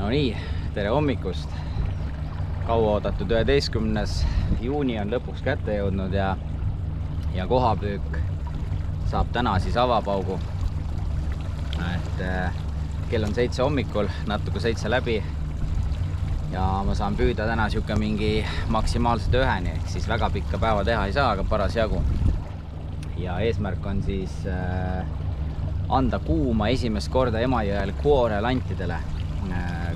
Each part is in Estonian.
No nii, tere hommikust. Kaua oodatud 11. juuni on lõpuks kätte jõudnud ja kohapüük saab täna siis avapaugu. Kell on 7 hommikul, natuke 7 läbi ja ma saan püüda täna siuke mingi maksimaalselt 1-ni, ehk siis väga pikka päeva teha ei saa, aga paras jagu. Ja eesmärk on siis anda kuuma esimest korda Emajõel Quore lantidele.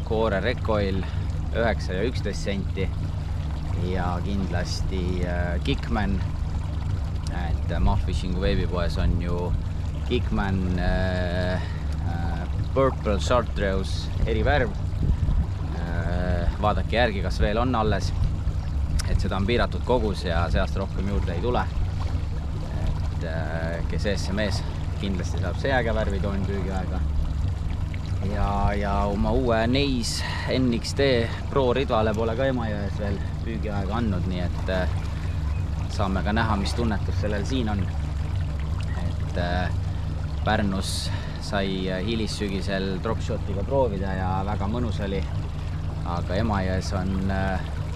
Quore Recoil 9 ja 11 senti ja kindlasti Kickman, et Mahfishingu veebipoes on ju Kickman Purple Chartreuse erivärv. Vaadake järgi, kas veel on alles, et seda on piiratud kogus ja seast rohkem juurde ei tule. Et kes SMS kindlasti saab see äge värvitoon püügiaega. Ja oma uue Neis NXT Pro ridvale pole ka Emajões veel püügiaega andnud, nii et saame ka näha, mis tunnetus sellel siin on. Et Pärnus sai hilissügisel dropshotiga proovida ja väga mõnus oli, aga Emajões on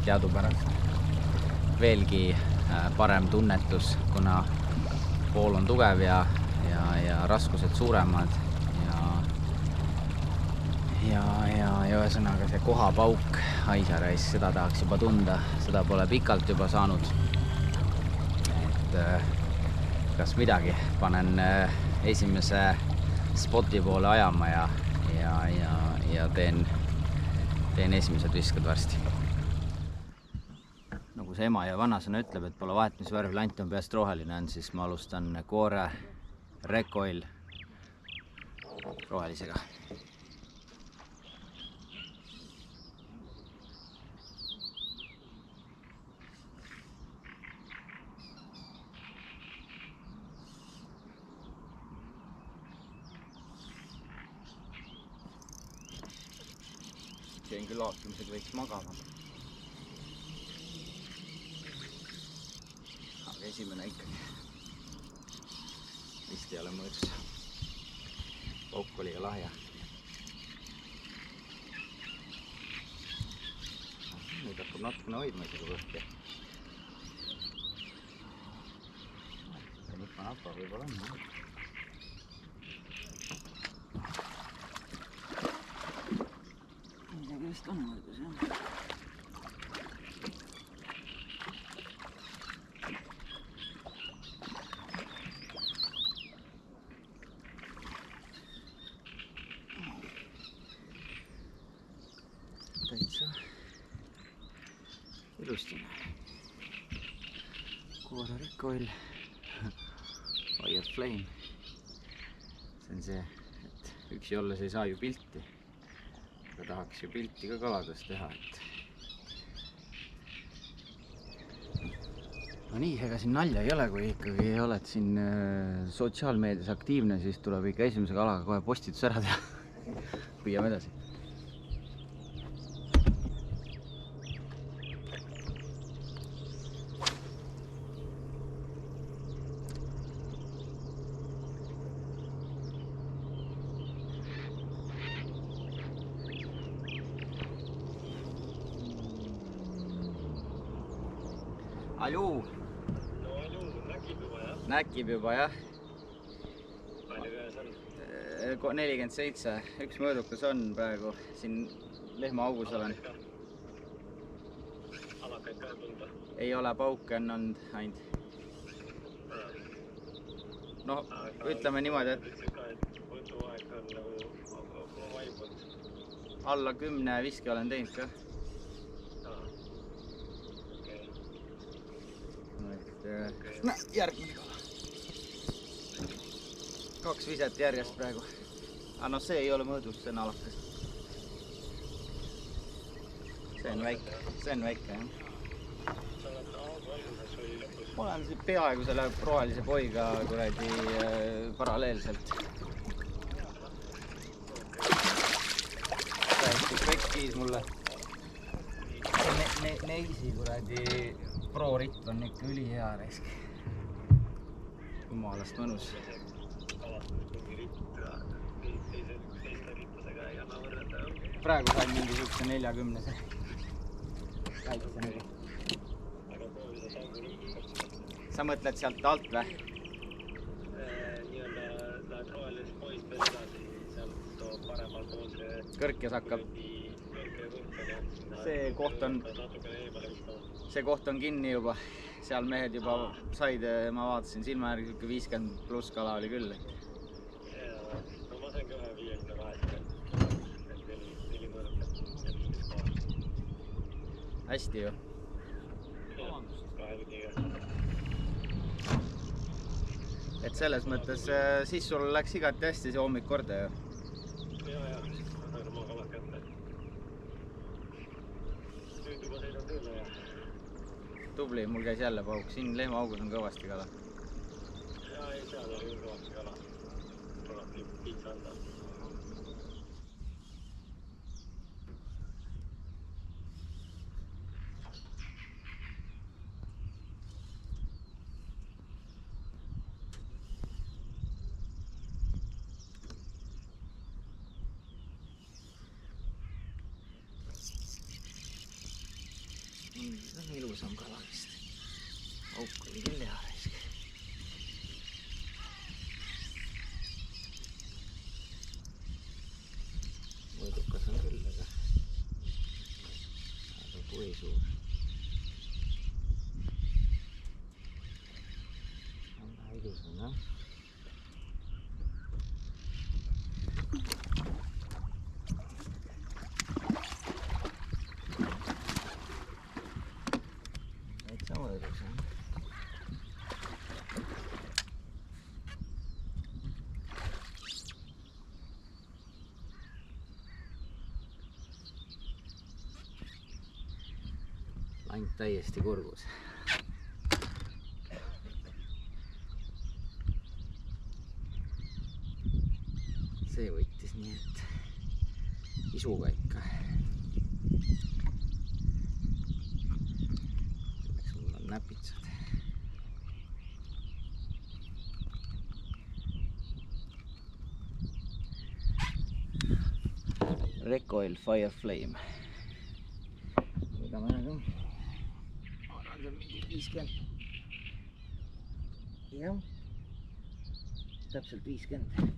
teadupärast veelgi parem tunnetus, kuna pool on tugev ja raskused suuremad. Ja ühesõnaga see kohapauk, aisarais, seda tahaks juba tunda, seda pole pikalt juba saanud. Et kas midagi, panen esimese spoti poole ajama ja teen esimesed viskad varsti. Nagu see Emajõe vanasõna ütleb, et pole vahet, mis värv lant on, peast roheline on, siis ma alustan Quore Recoil rohelisega. Teen küll aatamisega võiks magama. Aga esimene ikkagi vist ei ole mõõdus. Pauk oli ka lahja. Nüüd hakkab natukene hoidma isegi võhki. Nippa-nappa võib-olla on. Vist on mõõdus, jah. Täitsa ilusti. Quore Recoil Fire Flame. See on see, et üksi olles ei saa ju pilti. Aga tahaks ju pilti ka kaladest teha, et no nii, ega siin nalja ei ole, kui ikkagi oled siin sotsiaalmeedias aktiivne, siis tuleb ikka esimese kalaga kohe postitus ära teha. Püüame edasi. Alju! No Alju, näkib juba, jah? Näkib juba, jah. Palju käes on? 47. Üks mõõdukas on praegu. Siin lehma augus olen. Alakaid ka tunda? Ei ole, pauke on olnud ainult. No, ütleme niimoodi, et ütlesid ka, et võtuaeg on nagu vaibud. Alla 10 viski olen teinud ka. Järgmine kala. 2 viset järjest praegu. Aga no see ei ole mõõdus, see on alakas. See on väike, jah. Sa oled alguses või lõpus? Ma olen peaaegu selle rohelise poiga kuradi paralleelselt. Täiesti pekkis mulle. Neisi kuradi Pro ritt on ikka ülihea reisk. Jumalast mõnus. Kalastus mingi ritt ja teiste rittusega ei anna võrrelda. praegu sain mingisuguse 40-se väikse nagu. Aga proovi seda sammu lõpuks. Sa mõtled sealt alt või? Nii-öelda lähed rohelisest poist veel edasi, sealt toob paremal pool see Kõrkjas hakkab. kõrge võrk. See koht on kinni juba. Seal mehed juba said, ma vaatasin silma järgi 50 pluss kala oli küll. No ma sain ka ühe 52, et neli mõõrkat. Hästi ju. Kahe tükiga. Et selles mõttes siis sul läks igati hästi see hommik korda ju. Ja, normaal kalad kätte. Nüüd juba sõidan tööle ja... Tubli, mul käis jälle pauk. Siin lehmaaugus on kõvasti kala. Ja, ei, seal oli küll kõvasti kala. Kõvasti piitsa anda. On ilusam kala vist. Auk oli küll hea raisk. Mõõdukas on küll, aga kui suur. On väga ilusam, jah. Ainult täiesti kurgus. See võttis nii, et isuga ikka. Selleks mul on näpitsad. Recoil Fire Flame. Võidame aega. 50. Jah, täpselt 50.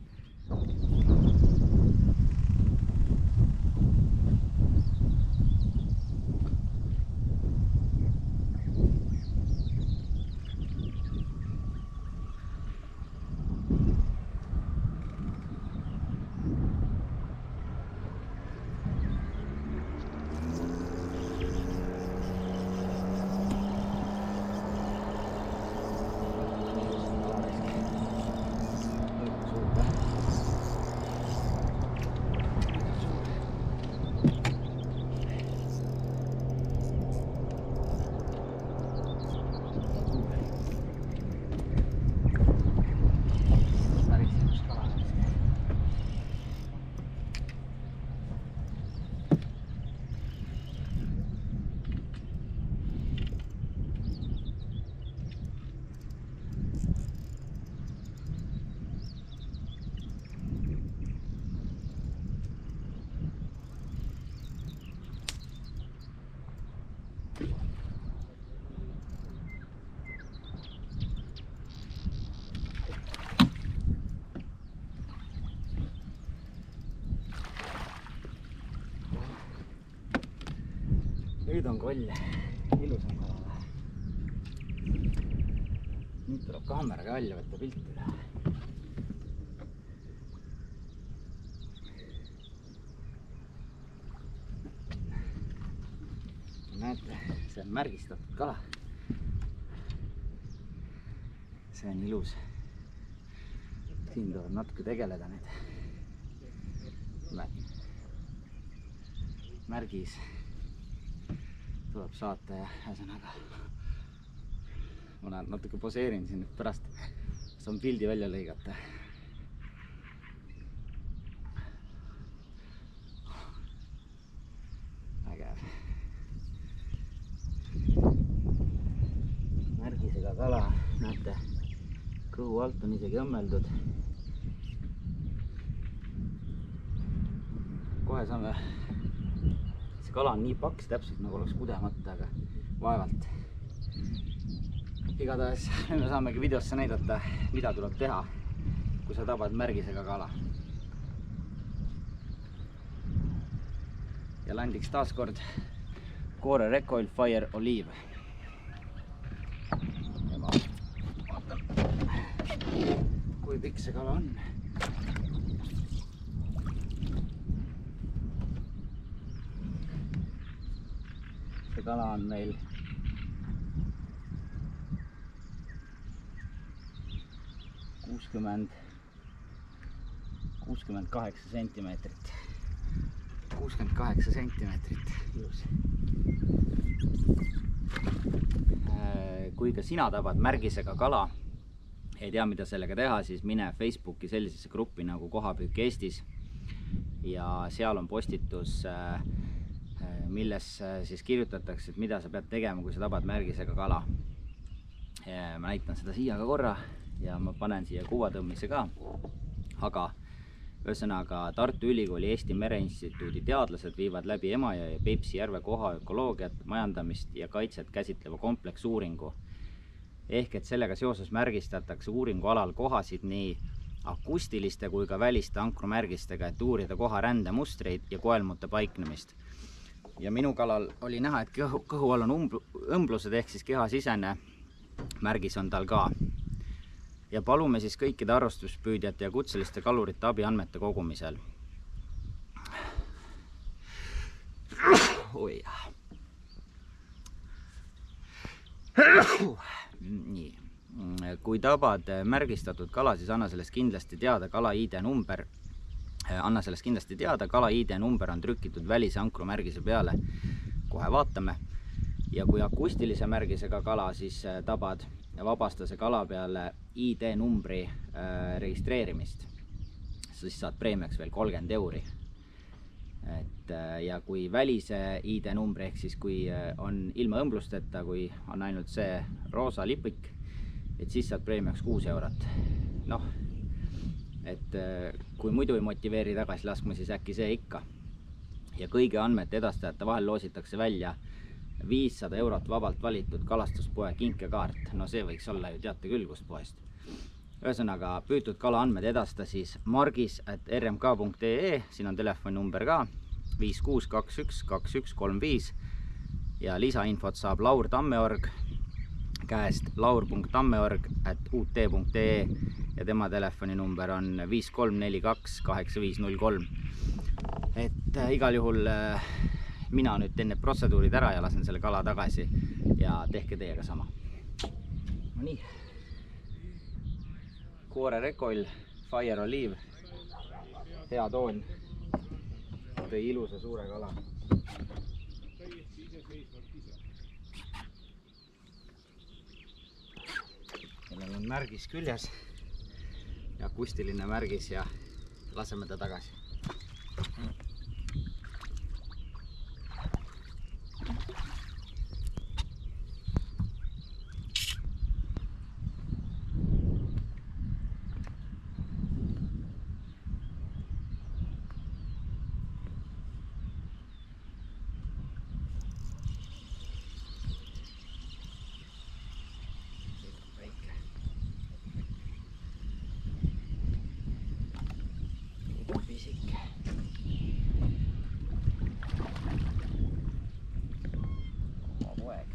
Nüüd on koll, ilus on kala. Nüüd tuleb kaameraga välja võtta pilti. Näete, see on märgistatud kala. See on ilus. Siin tuleb natuke tegeleda nüüd. Märgis tuleb saata ja ühesõnaga ma natuke poseerin siin, et pärast saan pildi välja lõigata. Ägev. Märgisega kala, näete, kõhu alt on isegi õmmeldud. kohe saame, see kala on nii paks täpselt nagu oleks kudemata, aga vaevalt. Igatahes nüüd me saamegi videosse näidata, mida tuleb teha, kui sa tabad märgisega kala. Ja landiks taas kord Koore Recoil Fire Olive. Ja ma vaatan, kui pikk see kala on. See kala on meil 68 sentimeetrit. 68 sentimeetrit. Kui ka sina tabad märgisega kala, ei tea, mida sellega teha, siis mine Facebooki sellisesse gruppi nagu Kohapüük Eestis. Ja seal on postitus, milles siis kirjutatakse, et mida sa pead tegema, kui sa tabad märgisega kala. Ma näitan seda siia ka korra ja ma panen siia kuvatõmmise ka. Aga ühesõnaga Tartu Ülikooli Eesti Mereinstituudi teadlased viivad läbi Emajõe ja Peipsi järve koha ökoloogiat, majandamist ja kaitset käsitleva kompleksuuringu. Ehk et sellega seoses märgistatakse uuringualal kohasid nii akustiliste kui ka väliste ankrumärgistega, et uurida koha rändemustreid ja koelmute paiknemist. Ja minu kalal oli näha, et kõhu all on õmblused ehk siis kehasisene märgis on tal ka. Ja palume siis kõikide arvestuspüüdjate ja kutseliste kalurite abiandmete kogumisel. Oi. Nii. Kui tabad märgistatud kala, siis anna sellest kindlasti teada kala ID number. Anna sellest kindlasti teada, kala ID number on trükitud välise ankrumärgise peale. Kohe vaatame. Ja kui akustilise märgisega kala, siis tabad ja vabasta see kala peale ID numbri registreerimist. Siis saad preemiaks veel 30 €. Ja kui välise ID numbri, ehk siis kui on ilma õmblusteta, kui on ainult see roosa lipik, et siis saad preemiaks 6 €. Noh, et kui muidu ei motiveeri tagasi laskma, siis äkki see ikka. Ja kõigi andmete edastajate vahel loositakse välja 500 € vabalt valitud kalastuspoe kinkekaart. No see võiks olla ju teate küll kust poest. Ühesõnaga, püütud kala andmed edasta siis margis@rmk.ee, siin on telefoninumber ka 56212135 ja lisainfot saab Laur Tammeorg käest laur.tammeorg@ut.ee ja tema telefoninumber on 53428503. Et igal juhul mina nüüd teen need protseduurid ära ja lasen selle kala tagasi ja tehke teiega sama. No nii. Koore Recoil Fire Olive. Hea toon. Tõi ilusa suure kala. Sellel on märgis küljes ja akustiline märgis ja laseme ta tagasi. Pisik. Poeg.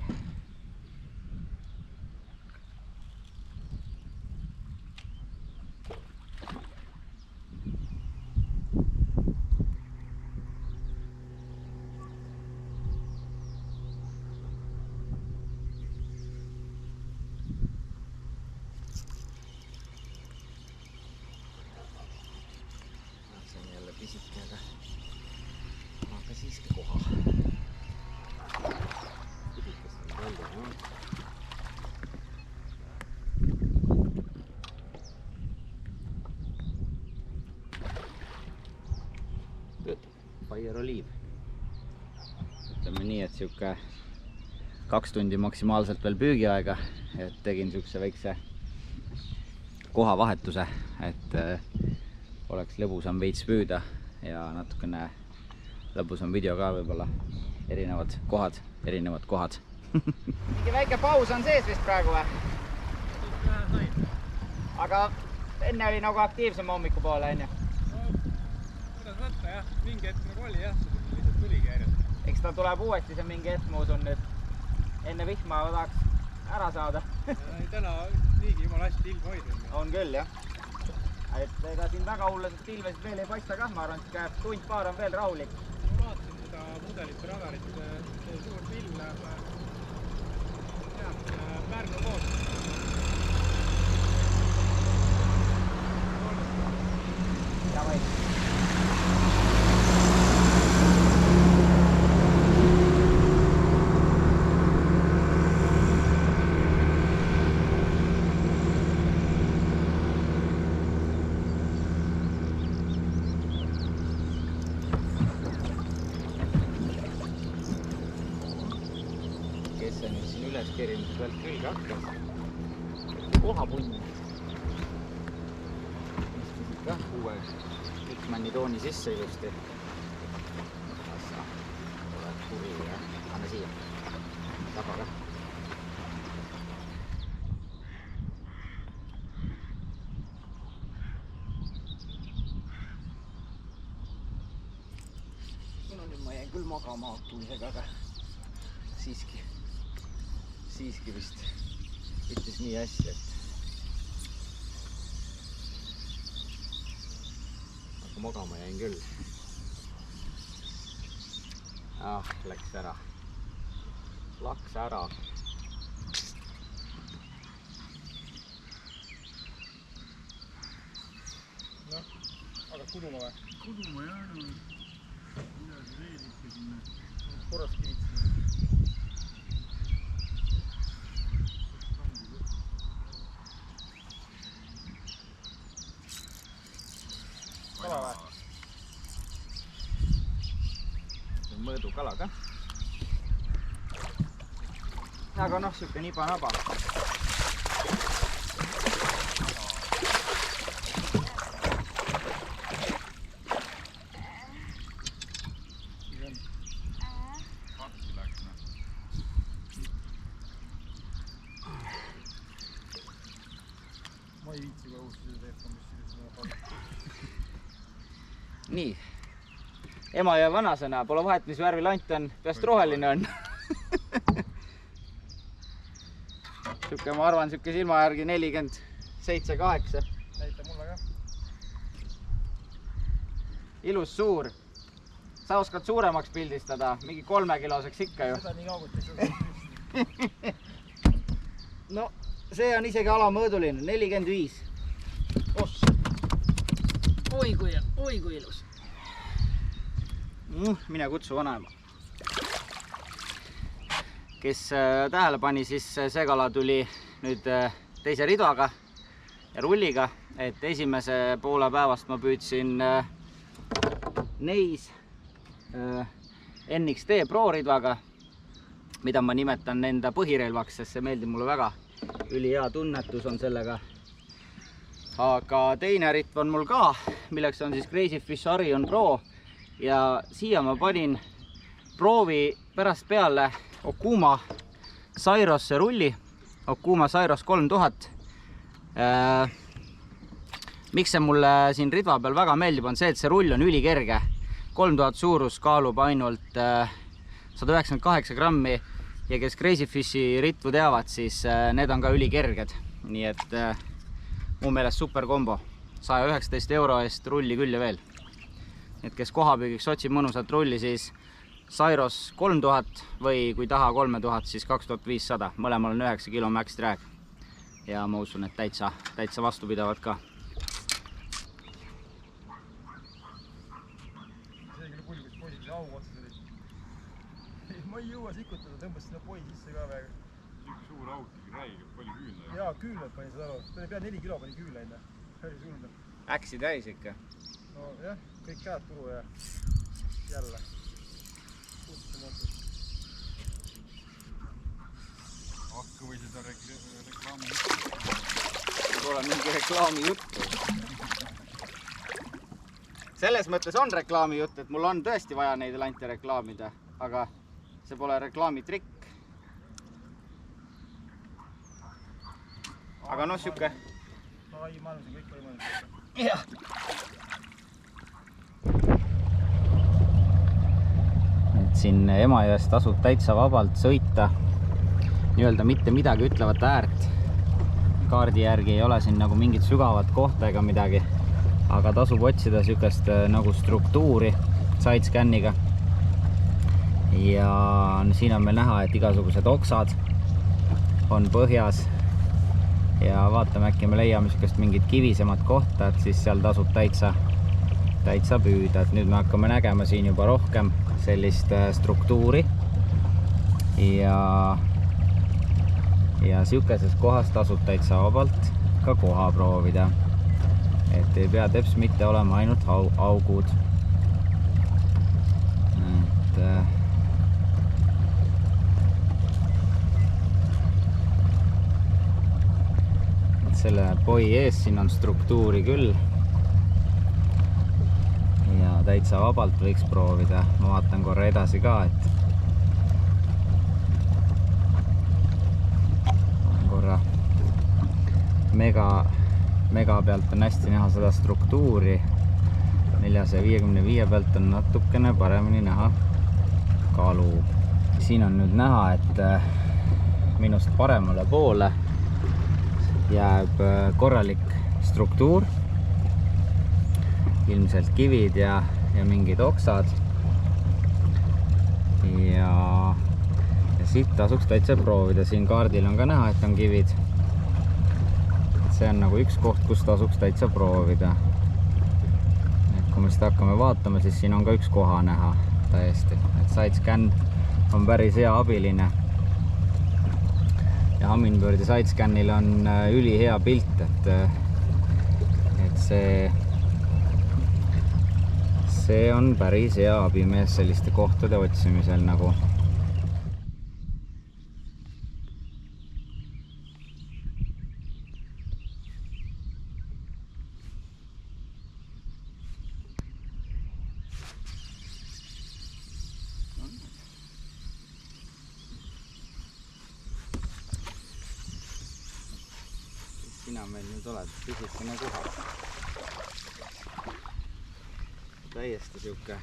Pisikkäitä. Vaikka siiski koha. Pisikkästä on paljon, no. Fire Olive. Ütleme nii, et siuke 2 tundi maksimaalselt veel püügiaega, et tegin siukse väikse kohavahetuse, et oleks lõbusam veits püüda ja natukene lõpus on video ka võib-olla. Erinevad kohad. Mingi väike paus on sees vist praegu või? Aga enne oli nagu aktiivsem hommikupoole, on ju? Kuidas võtta jah, mingi hetk nagu oli jah, lihtsalt tuligi järjest. Eks ta tuleb uuesti see mingi hetk, ma usun nüüd. Enne vihma tahaks ära saada. Täna niigi jumala hästi ilm hoidnud. On küll jah. Et ega siin väga hulluselt pilvesid veel ei paista kah, ma arvan, et tund-paar on veel rahulik. Ma vaatasin seda mudelit või radarit, see suur pilv läheb Pärnu poolt. Davai. Kes see nüüd siin üles kerinud pealt külge hakkas? Kohapunni. Istusid kah uue Pikmanni tooni sisse ilusti. Oled kuri ja anna siia. Taba ka. No nüüd ma jäin küll magama autolisega, aga siiski vist ütles nii hästi, et aga magama jäin küll. Läks ära. Noh, aga kuduma või? Kuduma jah, no midagi veel ikka sinna. Korras kiitsin. Kala või? Mõõdukala ka. Aga noh, siuke niba-naba. Ma ei viitsi ka uuesti seda teepa, mis siin on. Nii. Ema ja vanasõna, pole vahet, mis värvi lant on, peast roheline on. Siuke, ma arvan, siuke silma järgi 47-8. Näita mulle ka. Ilus suur. Sa oskad suuremaks pildistada, mingi 3-kiloseks ikka ju. Seda nii kaugelt ei suuda. No, see on isegi alamõõduline, 45. Oss. Oi kui ilus. Mine kutsu vanaema. Kes tähele pani, siis see kala tuli nüüd teise ridaga ja rulliga, et esimese poole päevast ma püüdsin neis NXT Pro ridvaga, mida ma nimetan enda põhirelvaks, sest see meeldib mulle väga. Ülihea tunnetus on sellega. Aga teine ritv on mul ka, milleks on siis Crazy Fish Arion Pro. Ja siia ma panin proovi pärast peale Okuma Sairos rulli, Okuma Sairos 3000. Miks see mulle siin ridva peal väga meeldib, on see, et see rull on ülikerge. 3000 suurus kaalub ainult 198 grammi ja kes Crazy Fishi ritvu teavad, siis need on ka ülikerged. Nii et mu meelest super kombo. 119 € eest rulli küll ja veel. Et kes kohapüügiks otsib mõnusat rulli, siis Sairos 3000 või kui taha 3000, siis 2500. Mõlemal on 9 kilo max drag. Ja ma usun, et täitsa vastu pidavad ka. See küll pulgus poisid, see augu otsa tuli. Ma ei jõua sikutada, tõmbas sinna poi sisse ka väga. Siuke suur auk, räigelt palju küünla. Jaa, küünlad pani seda aru. Ta oli pea 4 kilo pani küünla enne. See oli sulda. Äksi täis ikka. No jah, kõik käed turu ja jälle. Hakka või seda reklaami juttu. Pole mingi reklaami juttu. selles mõttes on reklaami jutt, et mul on tõesti vaja neid lante reklaamida, aga see pole reklaamitrikk. Aga noh, siuke. Ai, ma arvan, see kõik võimalik. Jah. Et siin Emajõest tasub täitsa vabalt sõita nii-öelda mitte midagi ütlevat äärt. Kaardi järgi ei ole siin nagu mingit sügavat kohta ega midagi, aga tasub otsida sükest nagu struktuuri sidescanniga. Ja siin on meil näha, et igasugused oksad on põhjas ja vaatame, äkki me leiame sükest mingit kivisemat kohta, et siis seal tasub täitsa püüda. Et nüüd me hakkame nägema siin juba rohkem sellist struktuuri ja sjukeses kohas tasub täitsa vabalt ka koha proovida. Et ei pea teps mitte olema ainult augud. Et selle poi ees siin on struktuuri küll. Ja täitsa vabalt võiks proovida. Ma vaatan korra edasi ka, et korra mega pealt on hästi näha seda struktuuri. 455 pealt on natukene paremini näha kalu. Siin on nüüd näha, et minust paremale poole jääb korralik struktuur. Ilmselt kivid ja mingid oksad. Ja siit tasuks täitsa proovida. Siin kaardil on ka näha, et on kivid. See on nagu üks koht, kus tasuks täitsa proovida. Et kui me seda hakkame vaatama, siis siin on ka üks koha näha täiesti. Et sidescan on päris hea abiline. Ja Humminbirdi sidescanil on ülihea pilt, et see on päris hea abimees selliste kohtade otsimisel nagu. Sina meil nüüd oled pisikene koha. Täiesti siuke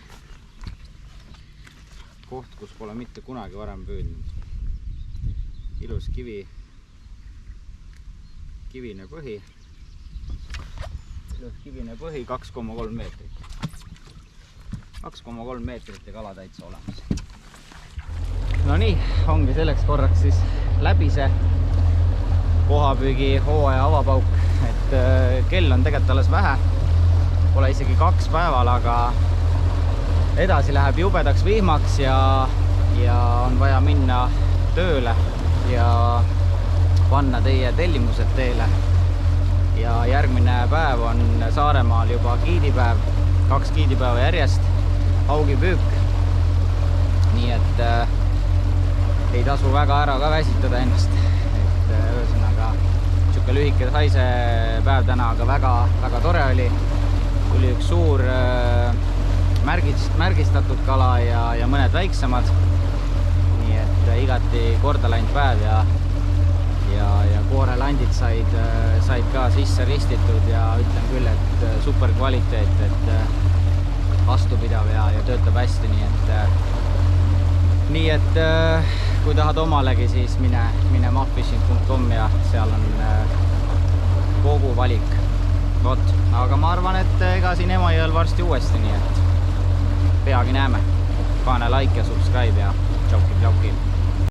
koht, kus pole mitte kunagi varem püüdnud. Ilus kivine põhi. Ilus kivine põhi, 2,3 meetrit. 2,3 meetrit ja kala täitsa olemas. No nii, ongi selleks korraks siis läbi see kohapüügi hooaja avapauk, et kell on tegelikult alles vähe, pole isegi 2 päeval, aga edasi läheb jubedaks vihmaks ja on vaja minna tööle ja panna teie tellimused teele. Ja järgmine päev on Saaremaal juba giidipäev, 2 giidipäeva järjest, haugipüük. Nii et ei tasu väga ära ka väsitada ennast. Ühesõnaga, siuke lühike saise päev täna, aga väga tore oli. Tuli üks suur märgistatud kala ja mõned väiksemad. Nii et igati korda läinud päev ja koorelandid said ka sisse ristitud ja ütlen küll, et super kvaliteet, et vastupidav ja töötab hästi, nii et kui tahad omalegi, siis mine mahfishing.com ja seal on kogu valik. Vot, aga ma arvan, et ega siin Emajõel varsti uuesti, nii et peagi näeme. Pane like ja subscribe ja tšauki.